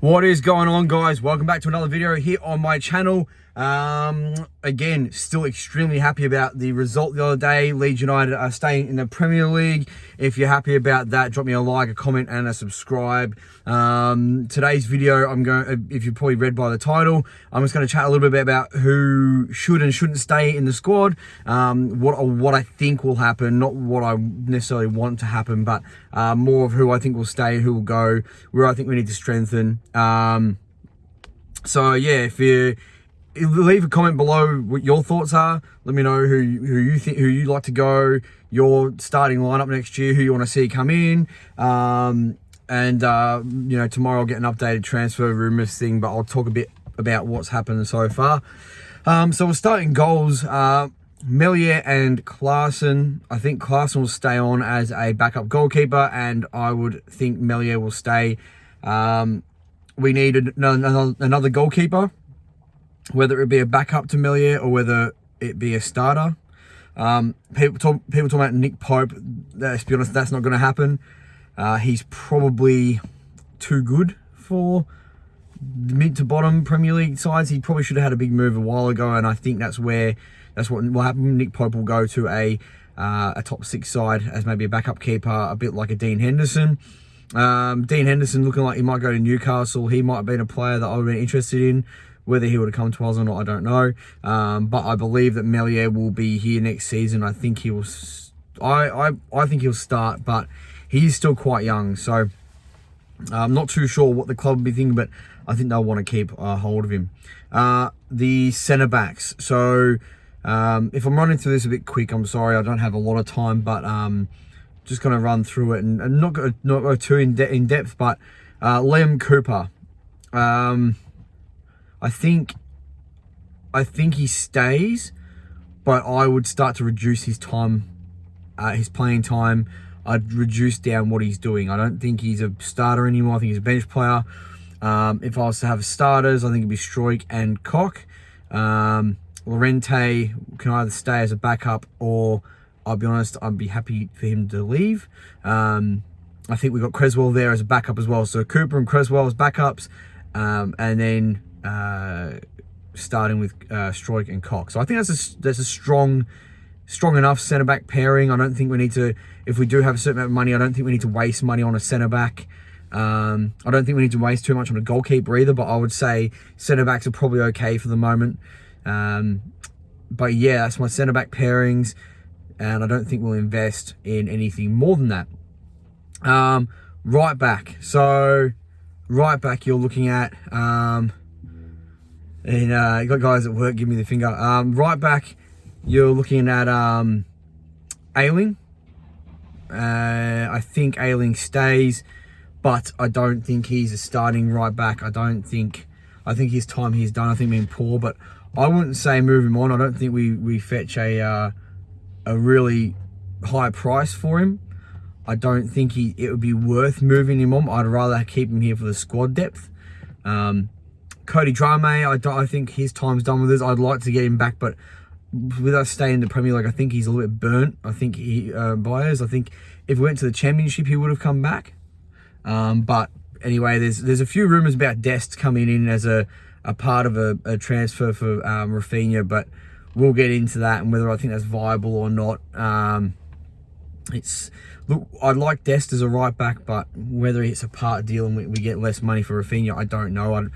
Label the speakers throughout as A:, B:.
A: What is going on, guys? Welcome back to another video here on my channel. Again, still extremely happy about the result the other day. Leeds United are staying in the Premier League. If you're happy about that, drop me a like, a comment and a subscribe. Today's video, if you probably read by the title, I'm just going to chat a little bit about who should and shouldn't stay in the squad, what I think will happen, not what I necessarily want to happen, but more of who I think will stay, who will go, where I think we need to strengthen. So yeah, if you leave a comment below what your thoughts are, let me know who you'd like to go, your starting lineup next year, who you want to see come in. You know, tomorrow I'll get an updated transfer rumours thing, but I'll talk a bit about what's happened so far. So we'll start in goals. Meslier and Klaassen. I think Klaassen will stay on as a backup goalkeeper, and I would think Meslier will stay. We need another goalkeeper, whether it be a backup to Meslier or whether it be a starter. People talking about Nick Pope. Let's be honest, that's not going to happen. He's probably too good for the mid to bottom Premier League sides. He probably should have had a big move a while ago, and I think that's what will happen. Nick Pope will go to a top six side as maybe a backup keeper, a bit like a Dean Henderson. Dean Henderson looking like he might go to Newcastle. He might have been a player that I would have been interested in. Whether he would have come to us or not, I don't know. But I believe that Meslier will be here next season. I think he will. I think he'll start, but he's still quite young, so I'm not too sure what the club will be thinking. But I think they'll want to keep hold of him. The centre backs. So if I'm running through this a bit quick, I'm sorry. I don't have a lot of time, but just going to run through it and not go too in depth. But Liam Cooper. I think he stays, but I would start to reduce his time, his playing time. I'd reduce down what he's doing. I don't think he's a starter anymore. I think he's a bench player. If I was to have starters, I think it'd be Struijk and Koch. Llorente can either stay as a backup, or I'll be honest, I'd be happy for him to leave. I think we've got Cresswell there as a backup as well. So Cooper and Cresswell as backups, and then starting with Struijk and Koch. So I think that's a strong enough centre back pairing. I don't think we need to, if we do have a certain amount of money, I don't think we need to waste money on a centre back. I don't think we need to waste too much on a goalkeeper either, but I would say centre backs are probably okay for the moment. But yeah, that's my centre back pairings, and I don't think we'll invest in anything more than that. Right back. So right back, you're looking at and you got guys at work give me the finger. Right back, you're looking at Ayling. I think Ayling stays, but I don't think he's a starting right back. I think his time he's done. I think being poor, but I wouldn't say move him on. I don't think we fetch a really high price for him. I don't think it would be worth moving him on. I'd rather keep him here for the squad depth. Cody Drame, I think his time's done with us. I'd like to get him back, but with us staying in the Premier League, I think he's a little bit burnt. I think by us. I think if we went to the Championship, he would have come back. But anyway, there's a few rumours about Dest coming in as a part of a transfer for Rafinha, but we'll get into that and whether I think that's viable or not. Look, I like Dest as a right back, but whether it's a part deal and we get less money for Rafinha, I don't know.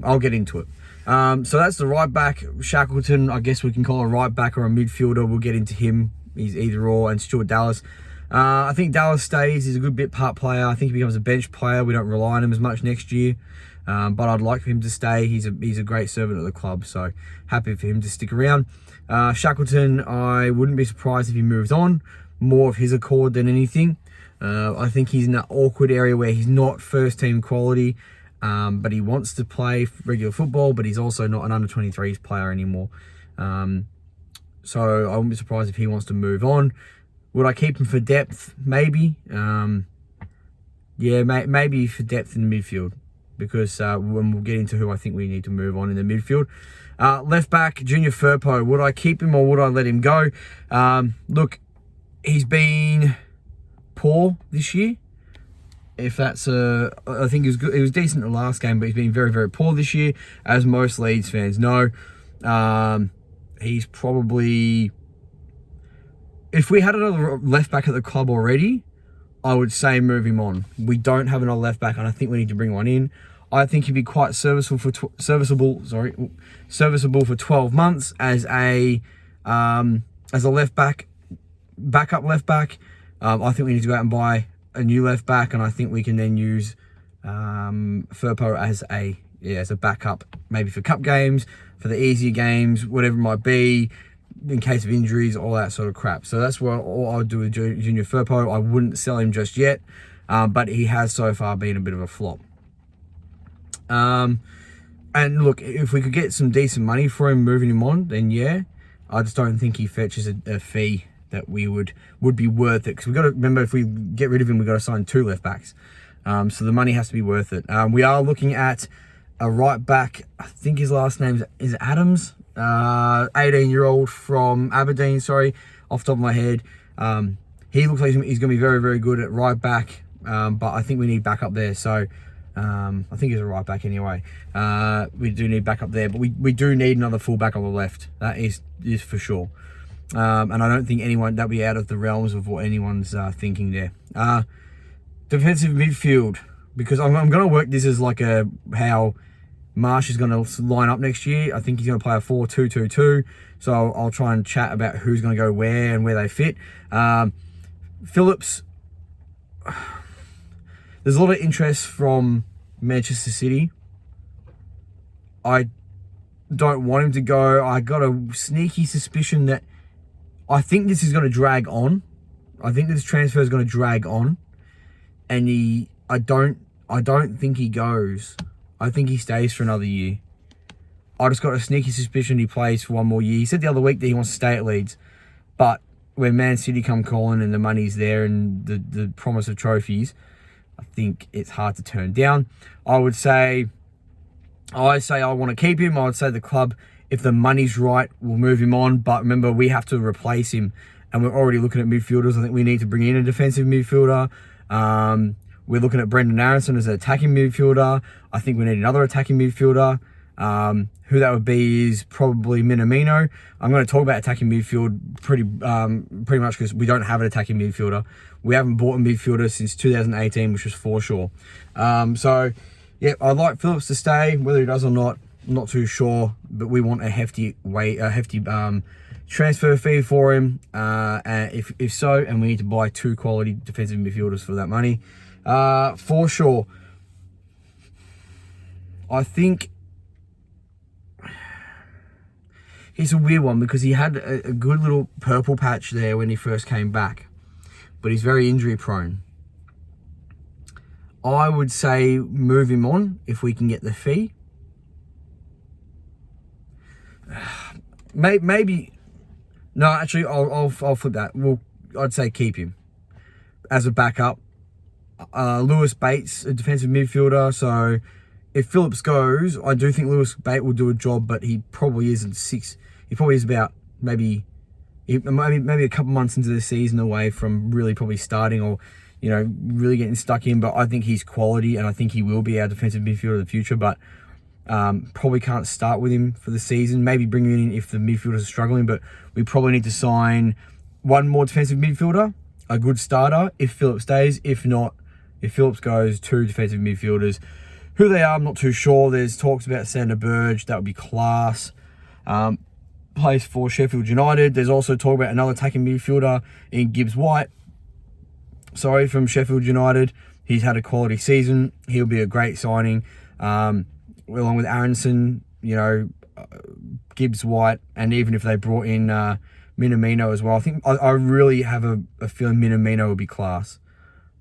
A: I'll get into it. So that's the right back. Shackleton, I guess we can call a right back or a midfielder. We'll get into him. He's either or. And Stuart Dallas. I think Dallas stays. He's a good bit part player. I think he becomes a bench player. We don't rely on him as much next year. But I'd like for him to stay. He's a great servant at the club, so happy for him to stick around. Shackleton, I wouldn't be surprised if he moves on. More of his accord than anything. I think he's in that awkward area where he's not first team quality, but he wants to play regular football, but he's also not an under-23s player anymore. So I wouldn't be surprised if he wants to move on. Would I keep him for depth? Maybe. Maybe for depth in the midfield, because when we'll get into who I think we need to move on in the midfield. Left back, Junior Firpo. Would I keep him or would I let him go? Look, he's been poor this year. If that's I think he was good. He was decent in the last game, but he's been very, very poor this year, as most Leeds fans know. He's probably, if we had another left back at the club already, I would say move him on. We don't have another left back, and I think we need to bring one in. I think he'd be quite serviceable for 12 months as a left back, backup left back. I think we need to go out and buy a new left back, and I think we can then use Firpo as a backup, maybe for cup games, for the easier games, whatever it might be, in case of injuries, all that sort of crap. So that's what all I would do with Junior Firpo. I wouldn't sell him just yet, but he has so far been a bit of a flop. And look, if we could get some decent money for him, moving him on, then yeah. I just don't think he fetches a fee that we would be worth it, because we've got to remember, if we get rid of him, we've got to sign 2 left backs. So the money has to be worth it. We are looking at a right back. I think his last name is Adams, 18-year-old from Aberdeen. Sorry, off the top of my head. He looks like he's going to be very, very good at right back, but I think we need backup there. So I think he's a right back anyway. We do need backup there, but we do need another full back on the left. That is for sure. And I don't think that'll be out of the realms of what anyone's thinking there. Defensive midfield, because I'm going to work this as like how Marsh is going to line up next year. I think he's going to play a 4-2-2-2. So I'll try and chat about who's going to go where and where they fit. Phillips, there's a lot of interest from Manchester City. I don't want him to go. I got a sneaky suspicion that I think this is going to drag on. I think this transfer is going to drag on, and I don't think he goes. I think he stays for another year. I just got a sneaky suspicion he plays for one more year. He said the other week that he wants to stay at Leeds, but when Man City come calling and the money's there and the promise of trophies, I think it's hard to turn down. I want to keep him. I would say the club, if the money's right, we'll move him on. But remember, we have to replace him, and we're already looking at midfielders. I think we need to bring in a defensive midfielder. We're looking at Brendan Aronson as an attacking midfielder. I think we need another attacking midfielder. Who that would be is probably Minamino. I'm going to talk about attacking midfield pretty much because we don't have an attacking midfielder. We haven't bought a midfielder since 2018, which was Forshaw. So, yeah, I'd like Phillips to stay. Whether he does or not, I'm not too sure. But we want a hefty transfer fee for him. And if so, and we need to buy 2 quality defensive midfielders for that money. Forshaw, I think he's a weird one because he had a good little purple patch there when he first came back, but he's very injury prone. I would say move him on if we can get the fee. Maybe no, actually, I'll flip that. I'd say keep him as a backup. Lewis Bates, a defensive midfielder. So if Phillips goes, I do think Lewis Bates will do a job, but he probably isn't 6. He probably is about maybe a couple months into the season away from really probably starting or, really getting stuck in. But I think he's quality, and I think he will be our defensive midfielder of the future. But probably can't start with him for the season. Maybe bring him in if the midfielders are struggling. But we probably need to sign one more defensive midfielder, a good starter, if Phillips stays. If not, if Phillips goes, 2 defensive midfielders. Who they are, I'm not too sure. There's talks about Sander Burge. That would be class. Plays for Sheffield United. There's also talk about another attacking midfielder in Gibbs White. From Sheffield United. He's had a quality season. He'll be a great signing. Along with Aronson, Gibbs White, and even if they brought in Minamino as well. I think I really have a feeling Minamino will be class.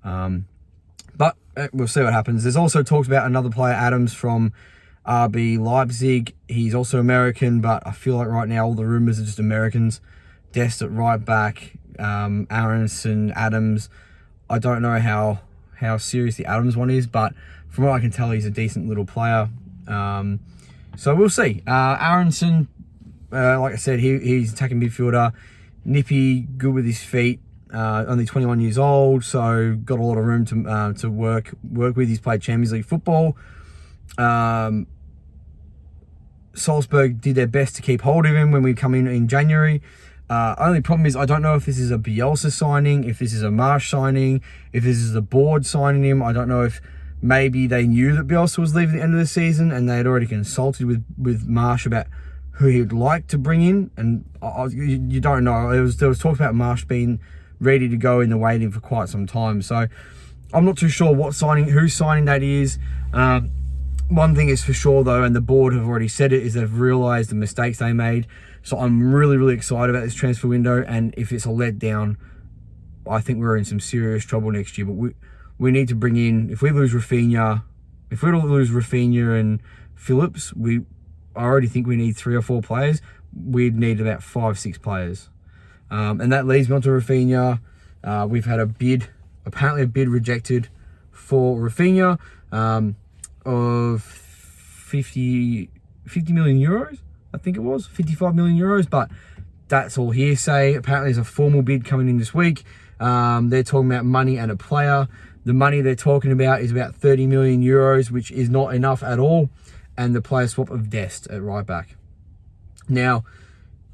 A: But we'll see what happens. There's also talks about another player, Adams, from RB Leipzig. He's also American, but I feel like right now all the rumours are just Americans. Dest at right back, Aronson, Adams. I don't know how serious the Adams one is, but from what I can tell, he's a decent little player. So we'll see. Aronson, like I said, he's attacking midfielder. Nippy, good with his feet. only 21 years old, so got a lot of room to work with. He's played Champions League football. Salzburg did their best to keep hold of him when we come in January. Only problem is I don't know if this is a Bielsa signing, if this is a Marsh signing, if this is the board signing him. I don't know if maybe they knew that Bielsa was leaving at the end of the season and they had already consulted with Marsh about who he would like to bring in. And you don't know. There was talk about Marsh being ready to go in the waiting for quite some time. So I'm not too sure whose signing that is. One thing is for sure though, and the board have already said it, is they've realised the mistakes they made. So I'm really, really excited about this transfer window. And if it's a letdown, I think we're in some serious trouble next year. But we need to bring in, if we lose Rafinha and Phillips, I already think we need 3 or 4 players. We'd need about 5, 6 players. And that leads me on to Rafinha. We've had apparently a bid rejected for Rafinha of 50 million euros. I think it was 55 million euros, but that's all hearsay. Apparently there's a formal bid coming in this week. They're talking about money and a player. The money they're talking about is about 30 million euros, which is not enough at all. And the player swap of Dest at right back. Now,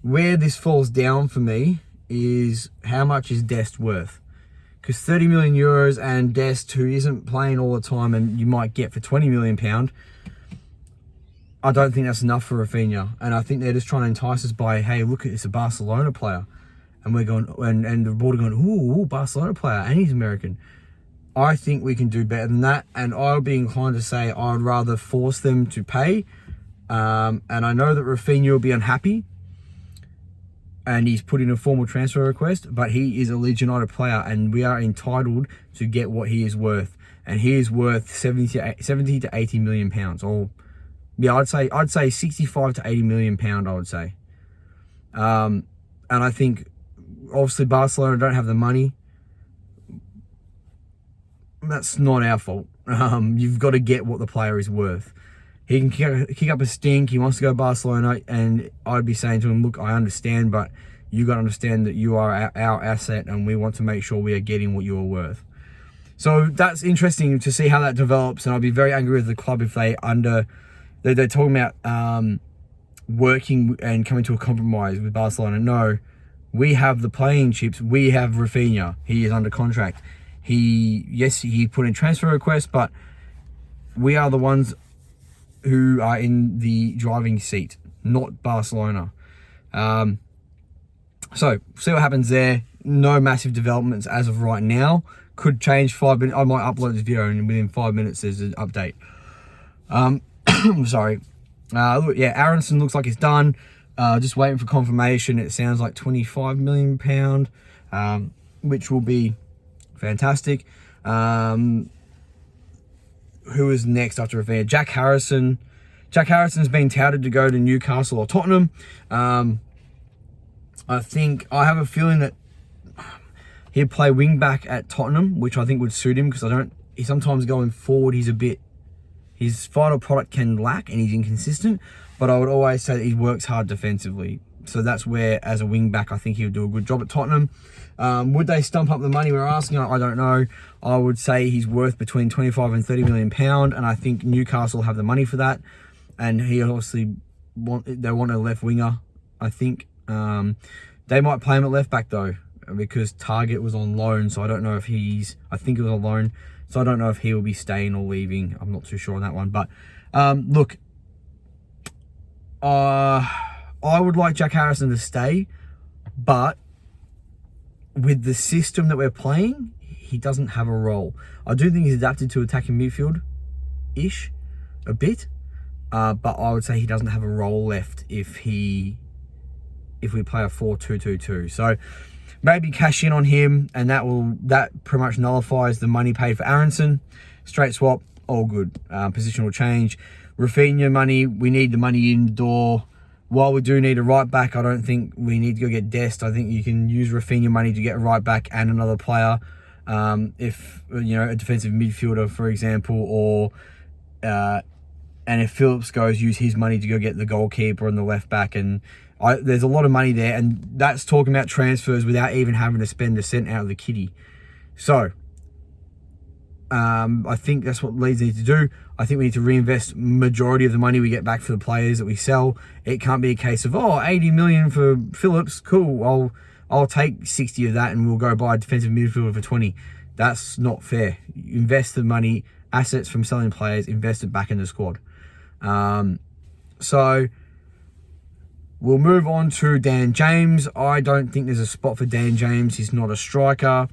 A: where this falls down for me is how much is Dest worth? Because 30 million euros and Dest, who isn't playing all the time and you might get for £20 million, I don't think that's enough for Rafinha. And I think they're just trying to entice us by, hey, look, it's a Barcelona player. And we're going, and the board are going, ooh, Barcelona player, and he's American. I think we can do better than that. And I would be inclined to say I'd rather force them to pay. And I know that Rafinha will be unhappy. And he's put in a formal transfer request. But he is a Leeds United player. And we are entitled to get what he is worth. And he is worth 70 to 80 million pounds. Or, yeah, I'd say 65 to 80 million pound, I would say. And I think, obviously, Barcelona don't have the money. That's not our fault. You've got to get what the player is worth. He can kick up a stink. He wants to go to Barcelona, and I'd be saying to him, look, I understand, but you got to understand that you are our asset, and we want to make sure we are getting what you are worth. So that's interesting to see how that develops, and I'll be very angry with the club if they're talking about working and coming to a compromise with Barcelona. No, we have the playing chips. We have Rafinha. He is under contract. He put in transfer requests, but we are the ones who are in the driving seat, not Barcelona. So see what happens there. No massive developments as of right now. Could change 5 minutes. I might upload this video and within 5 minutes there's an update. Sorry. Look, yeah, Aronson looks like it's done. Just waiting for confirmation. It sounds like £25 million, which will be fantastic. Who is next after Rafinha? Jack Harrison. Jack Harrison's been touted to go to Newcastle or Tottenham. I have a feeling that he'd play wing back at Tottenham, which I think would suit him because he sometimes going forward, his final product can lack and he's inconsistent, but I would always say that he works hard defensively. So that's where, as a wing back, I think he would do a good job at Tottenham. Would they stump up the money we're asking? I don't know. I would say he's worth between 25 and 30 million pound, and I think Newcastle have the money for that. And he obviously want a left winger, I think. They might play him at left back though, because Target was on loan, so I don't know if I think it was on loan, so I don't know if he will be staying or leaving. I'm not too sure on that one. But look, I would like Jack Harrison to stay, but with the system that we're playing, he doesn't have a role. I do think he's adapted to attacking midfield-ish a bit, but I would say he doesn't have a role left if we play a 4-2-2-2. So maybe cash in on him, and that pretty much nullifies the money paid for Aronson. Straight swap, all good. Positional change. Rafinha money, we need the money in the door. While we do need a right back, I don't think we need to go get Dest. I think you can use Rafinha money to get a right back and another player. If, a defensive midfielder, for example, or and And if Phillips goes, use his money to go get the goalkeeper and the left back, and there's a lot of money there, and that's talking about transfers without even having to spend a cent out of the kitty. So I think that's what Leeds need to do. I think we need to reinvest majority of the money we get back for the players that we sell. It can't be a case of 80 million for Phillips, cool, I'll take 60 of that and we'll go buy a defensive midfielder for 20. That's not fair. Invest the money, assets from selling players, invest it back in the squad. So we'll move on to Dan James. I don't think there's a spot for Dan James. He's not a striker.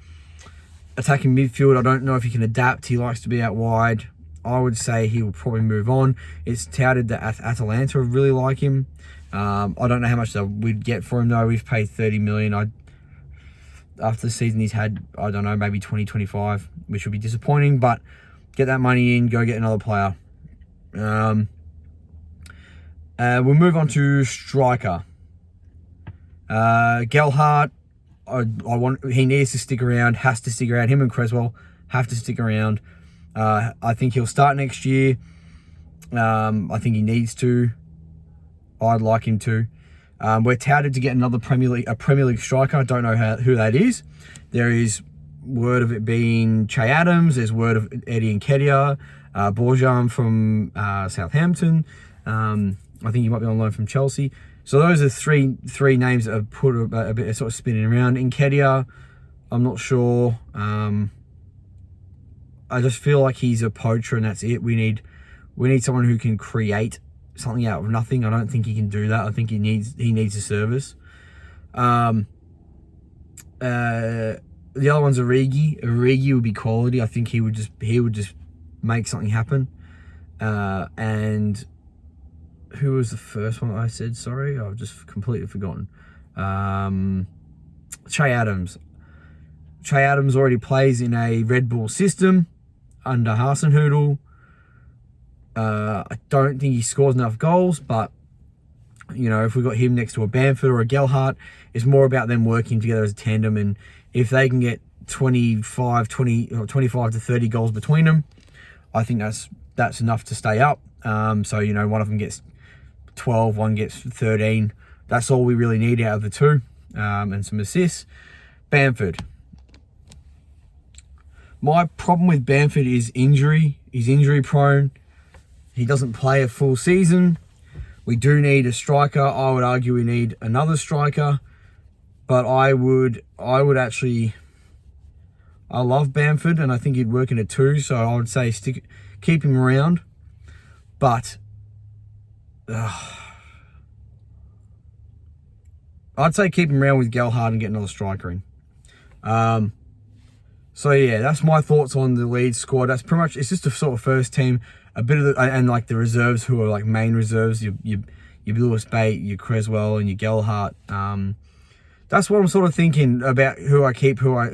A: Attacking midfield, I don't know if he can adapt. He likes to be out wide. I would say he will probably move on. It's touted that Atalanta really like him. I don't know how much we'd get for him though. We've paid 30 million. After the season he's had, I don't know, maybe 20, 25, which would be disappointing, but get that money in, go get another player. We'll move on to striker. Gelhardt, he needs to stick around, has to stick around. Him and Creswell have to stick around. I think he'll start next year. I think he needs to. I'd like him to. We're touted to get another Premier League striker. I don't know who that is. There is word of it being Che Adams. There's word of Eddie Nketiah, Borjan from Southampton. I think he might be on loan from Chelsea. So those are three names that have put a bit of sort of spinning around. Nketiah, I'm not sure. I just feel like he's a poacher and that's it. We need someone who can create something out of nothing. I don't think he can do that. I think he needs a service. The other one's Origi. Origi would be quality. I think he would just make something happen. And who was the first one I said? Sorry, I've just completely forgotten. Che Adams. Che Adams already plays in a Red Bull system under Hasenhüttl. I don't think he scores enough goals, but if we got him next to a Bamford or a Gelhardt, it's more about them working together as a tandem. And if they can get 25 to 30 goals between them, I think that's enough to stay up. So one of them gets 12, one gets 13. That's all we really need out of the two, and some assists. Bamford. My problem with Bamford is injury. He's injury prone. He doesn't play a full season. We do need a striker. I would argue we need another striker. But I love Bamford and I think he'd work in a two. So I would say keep him around. But I'd say keep him around with Gelhardt and get another striker in. So yeah, that's my thoughts on the Leeds squad. That's pretty much, it's just a sort of first team, a bit of and like the reserves who are like main reserves, your Lewis Bate, your Creswell, and your Gelhardt. That's what I'm sort of thinking about who I keep, who I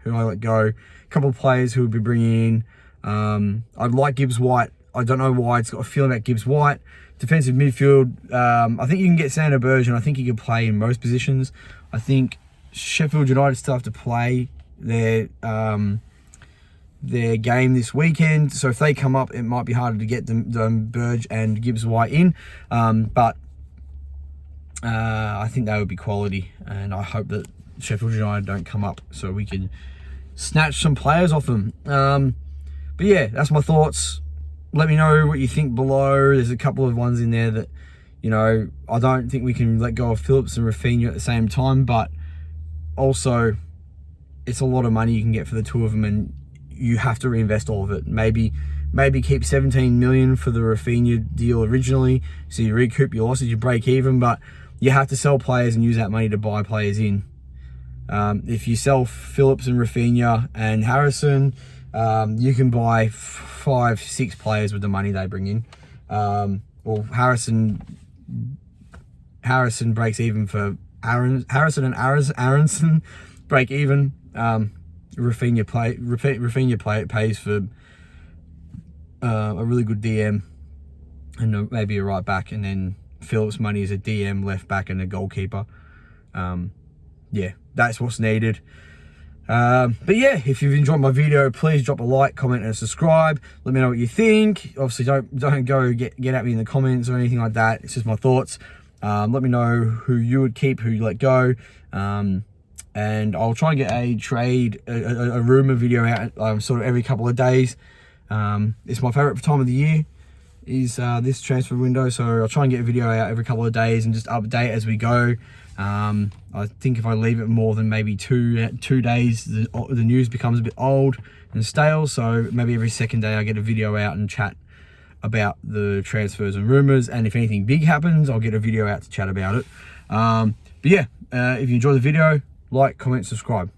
A: let go. A couple of players who would be bringing in. I'd like Gibbs White. I don't know why. It's got a feeling about Gibbs White. Defensive midfield. I think you can get Sander Berge, and I think he can play in most positions. I think Sheffield United still have to play their game this weekend. So if they come up, it might be harder to get them Berge and Gibbs White in. But I think they would be quality, and I hope that Sheffield United don't come up so we can snatch some players off them. But yeah, that's my thoughts. Let me know what you think below. There's a couple of ones in there that, I don't think we can let go of Phillips and Rafinha at the same time, but also it's a lot of money you can get for the two of them, and you have to reinvest all of it. Maybe keep 17 million for the Rafinha deal originally, so you recoup your losses, you break even, but you have to sell players and use that money to buy players in. If you sell Phillips and Rafinha and Harrison, you can buy 5-6 players with the money they bring in. Well, Harrison breaks even for Harrison and Aronson break even. Rafinha pays for a really good DM and maybe a right back, and then Phillips' money is a DM, left back, and a goalkeeper. Yeah, that's what's needed. But yeah, if you've enjoyed my video, please drop a like, comment, and subscribe. Let me know what you think. Obviously, don't go get at me in the comments or anything like that. It's just my thoughts. Let me know who you would keep, who you let go. And I'll try and get a rumor video out sort of every couple of days. It's my favorite time of the year, is this transfer window, so I'll try and get a video out every couple of days and just update as we go. I think if I leave it more than maybe two days, the news becomes a bit old and stale, so maybe every second day I get a video out and chat about the transfers and rumors, and if anything big happens, I'll get a video out to chat about it. But yeah, if you enjoy the video, like, comment, subscribe.